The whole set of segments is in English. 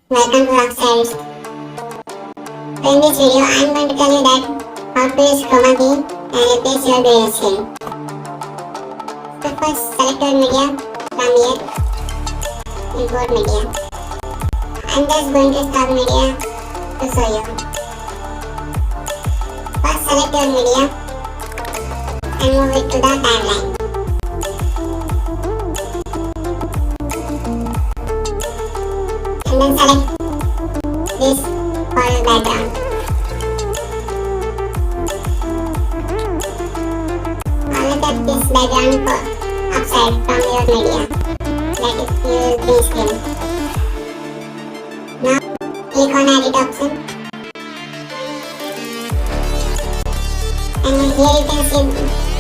Welcome to Rockstars. So in this video, I am going to tell you that how to use chroma key and replace your grey screen. So first, select your media from here, import media. I am just going to stop media to show you. First, select your media and move it to the timeline. And then select this for your background. Now let this background for upside from your media. That is, use green screen. Now click on edit option. And here you can see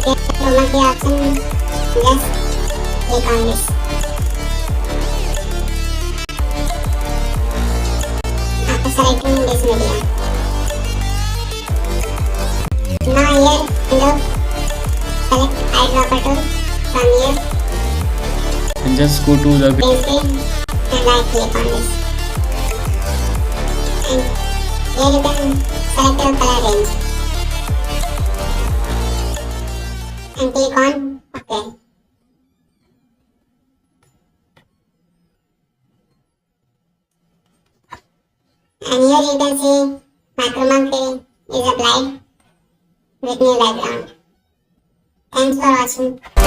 the chroma key option. Just click on this. Selecting this media. Now here in the select eyedropper tool from here and just go to the green screen and right click on this. And here you can select your color range and click on OK. And here you can see my chroma key is applied with new background. Thanks for watching.